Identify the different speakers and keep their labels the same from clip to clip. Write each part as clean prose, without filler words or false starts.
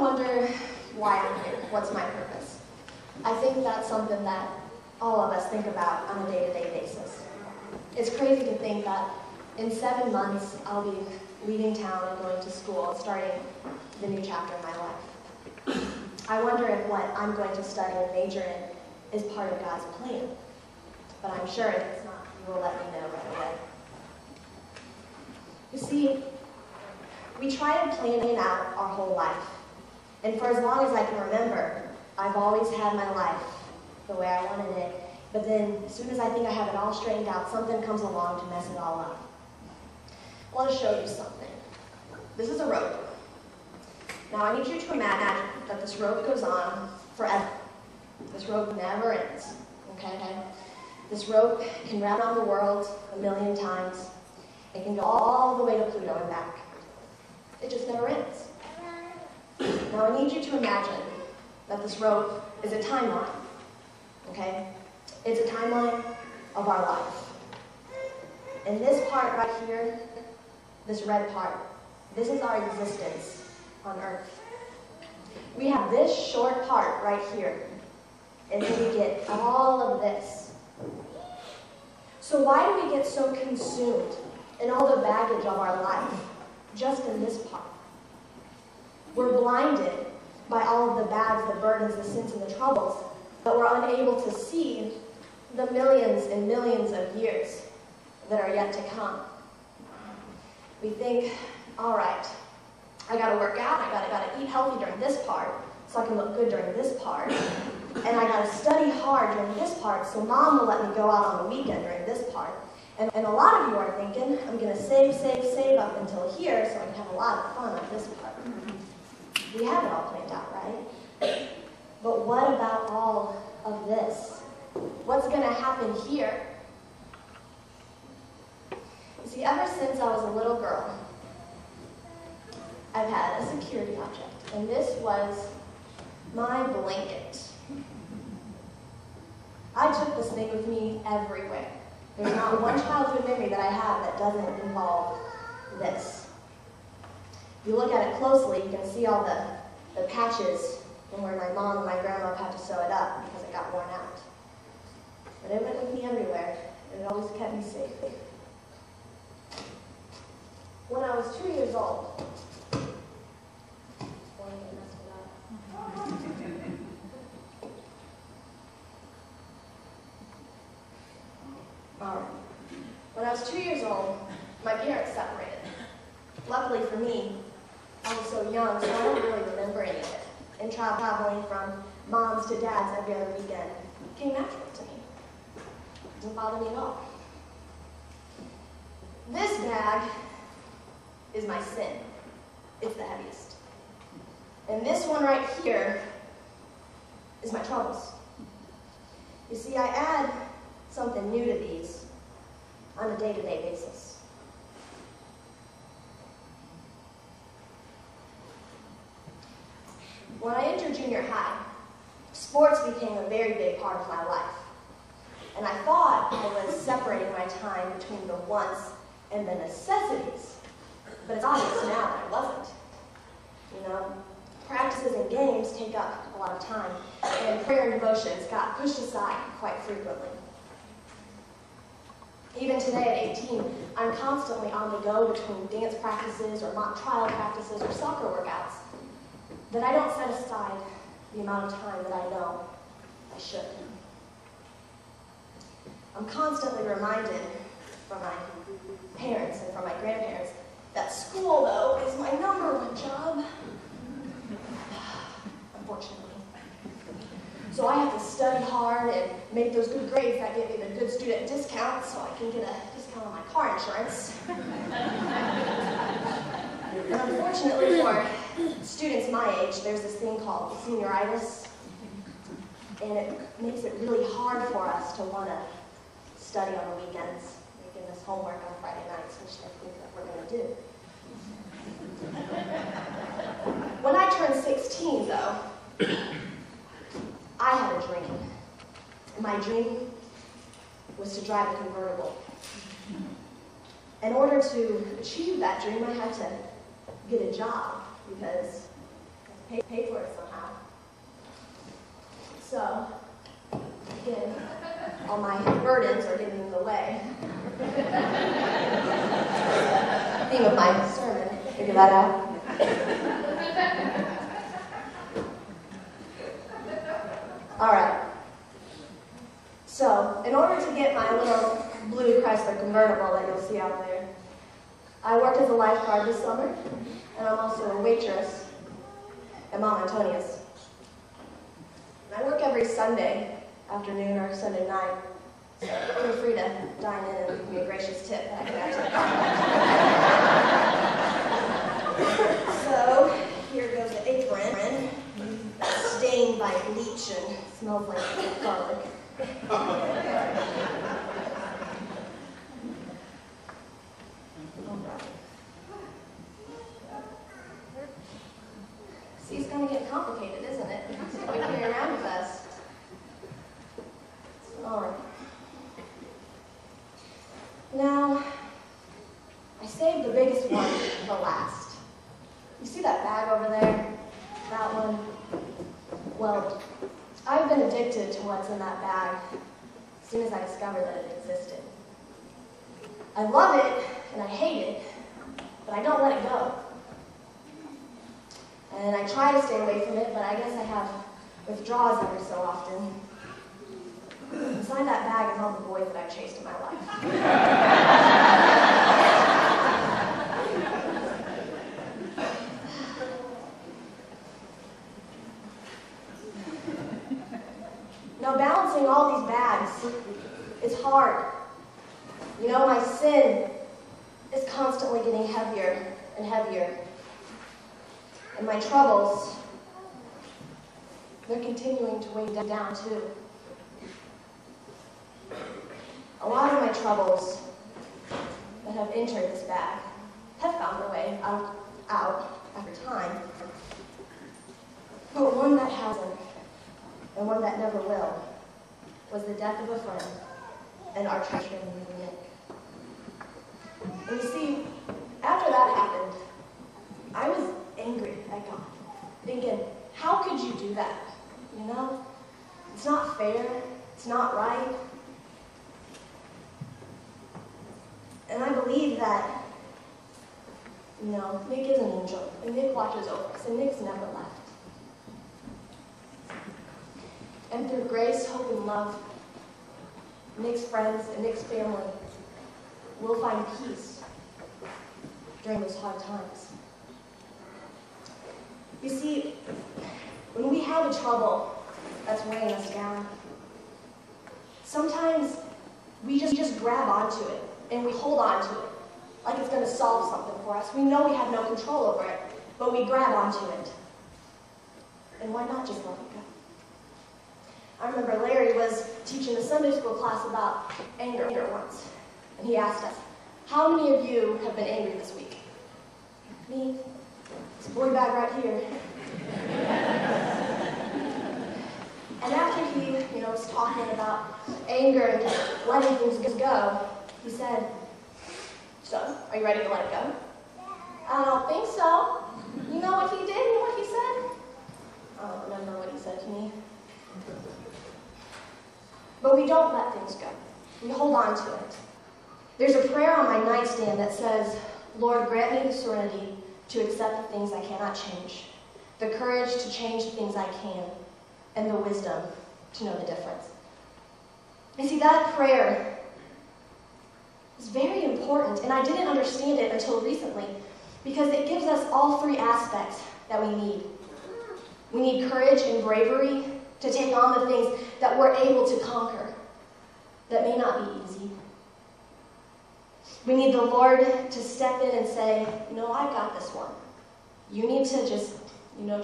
Speaker 1: often wonder why I'm here. What's my purpose? I think that's something that all of us think about on a day-to-day basis. It's crazy to think that in 7 months, I'll be leaving town and going to school, starting the new chapter in my life. I wonder if what I'm going to study and major in is part of God's plan. But I'm sure if it's not, He will let me know right away. You see, we try to plan out our whole life. And for as long as I can remember, I've always had my life the way I wanted it. But then, as soon as I think I have it all straightened out, something comes along to mess it all up. I want to show you something. This is a rope. Now I need you to imagine that this rope goes on forever. This rope never ends, okay? This rope can wrap around the world 1,000,000 times. It can go all the way to Pluto and back. It just never ends. Now I need you to imagine that this rope is a timeline, okay? It's a timeline of our life. And this part right here, this red part, this is our existence on Earth. We have this short part right here, and then we get all of this. So why do we get so consumed in all the baggage of our life, just in this part? We're blinded by all of the bags, the burdens, the sins, and the troubles, but we're unable to see the millions and millions of years that are yet to come. We think, all right, I gotta work out, I gotta eat healthy during this part, so I can look good during this part, and I gotta study hard during this part, so Mom will let me go out on the weekend during this part. And a lot of you are thinking, I'm gonna save up until here, so I can have a lot of fun on this part. We have it all planned out, right? But what about all of this? What's gonna happen here? You see, ever since I was a little girl, I've had a security object, and this was my blanket. I took this thing with me everywhere. There's not one childhood memory that I have that doesn't involve this. If you look at it closely, you can see all the patches from where my mom and my grandma had to sew it up because it got worn out. But it went with me everywhere, and it always kept me safe. When I was 2 years old, When I was 2 years old, my parents separated. Luckily for me, I was so young, so I don't really remember any of it. And traveling from moms to dads every other weekend came natural to me. It didn't bother me at all. This bag is my sin. It's the heaviest. And this one right here is my troubles. You see, I add something new to these on a day-to-day basis. When I entered junior high, sports became a very big part of my life. And I thought I was separating my time between the wants and the necessities. But it's obvious now that I wasn't. You know, practices and games take up a lot of time, and prayer and devotions got pushed aside quite frequently. Even today at 18, I'm constantly on the go between dance practices or mock trial practices or soccer workouts that I don't set aside the amount of time that I know I should. I'm constantly reminded from my parents and from my grandparents that school, though, is my #1 job, unfortunately. So I have to study hard and make those good grades that get me the good student discount so I can get a discount on my car insurance. And unfortunately for students my age, there's this thing called senioritis, and it makes it really hard for us to want to study on the weekends, making this homework on Friday nights, which I think that we're going to do. When I turned 16, though, I had a dream. My dream was to drive a convertible. In order to achieve that dream, I had to get a job because pay for it somehow. So, again, all my burdens are getting in the way. Theme of my sermon, figure that out. All right. So, in order to get my little blue Chrysler convertible that you'll see out there, I worked as a lifeguard this summer, and I'm also a waitress at Mama Antonia's. And I work every Sunday afternoon or Sunday night, so feel free to dine in and give me a gracious tip that I can actually find. So, here goes the apron, stained by bleach and smells like garlic. See, it's going to get complicated, isn't it? It's what we carry around with us. All right. Now, I saved the biggest one for last. You see that bag over there? That one? Well, I've been addicted to what's in that bag as soon as I discovered that it existed. I love it and I hate it, but I don't let it go. And I try to stay away from it, but I guess I have withdrawals every so often. Inside that bag is all the boys that I've chased in my life. Now, balancing all these bags is hard. You know, my sin is constantly getting heavier and heavier. And my troubles, they're continuing to weigh down too. A lot of my troubles that have entered this bag have found their way out after time. But one that hasn't, and one that never will, was the death of a friend and our church family Nick. And you see, after that happened, I was angry at God, thinking, how could you do that? You know? It's not fair. It's not right. And I believe that, you know, Nick is an angel, and Nick watches over us, and Nick's never left. And through grace, hope, and love, Nick's friends and Nick's family will find peace during those hard times. You see, when we have a trouble that's weighing us down, sometimes we just grab onto it and we hold on to it like it's going to solve something for us. We know we have no control over it, but we grab onto it. And why not just let it go? I remember Larry was teaching a Sunday school class about anger once, and he asked us, how many of you have been angry this week? Me. This boy bag right here. And after he, was talking about anger and just letting things go, he said, so, are you ready to let it go? I don't think so. You know what he did? You know what he said? I don't remember what he said to me. But we don't let things go. We hold on to it. There's a prayer on my nightstand that says, Lord, grant me the serenity to accept the things I cannot change, the courage to change the things I can, and the wisdom to know the difference. You see, that prayer is very important, and I didn't understand it until recently, because it gives us all three aspects that we need. We need courage and bravery to take on the things that we're able to conquer that may not be easy. We need the Lord to step in and say, no, I've got this one. You need to just,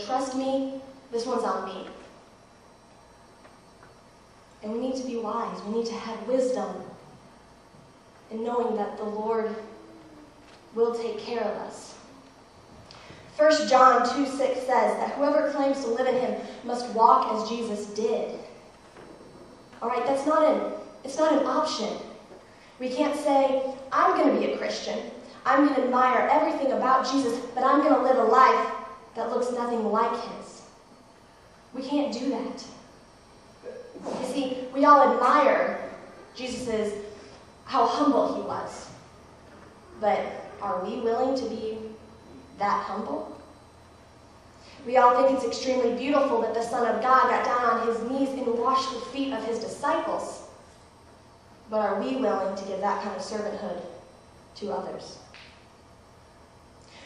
Speaker 1: trust me. This one's on me. And we need to be wise. We need to have wisdom in knowing that the Lord will take care of us. 1 John 2:6 says that whoever claims to live in him must walk as Jesus did. All right, it's not an option. We can't say, I'm going to be a Christian. I'm going to admire everything about Jesus, but I'm going to live a life that looks nothing like his. We can't do that. You see, we all admire Jesus' how humble he was. But are we willing to be that humble? We all think it's extremely beautiful that the Son of God got down on his knees and washed the feet of his disciples. But are we willing to give that kind of servanthood to others?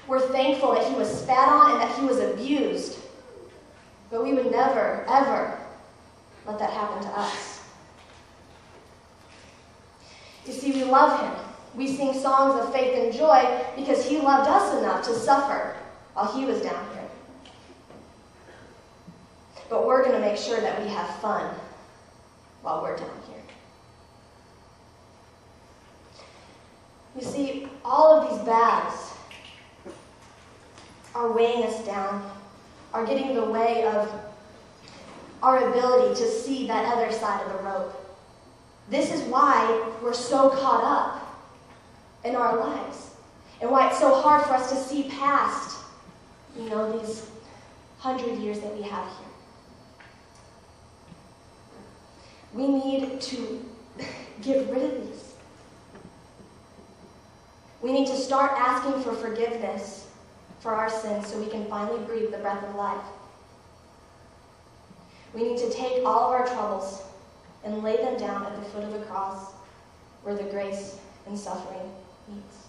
Speaker 1: We're thankful that he was spat on and that he was abused. But we would never, ever let that happen to us. You see, we love him. We sing songs of faith and joy because he loved us enough to suffer while he was down here. But we're going to make sure that we have fun while we're down here. You see, all of these bags are weighing us down, are getting in the way of our ability to see that other side of the rope. This is why we're so caught up in our lives, and why it's so hard for us to see past, these 100 years that we have here. We need to get rid of these. We need to start asking for forgiveness for our sins so we can finally breathe the breath of life. We need to take all of our troubles and lay them down at the foot of the cross where the grace and suffering meets.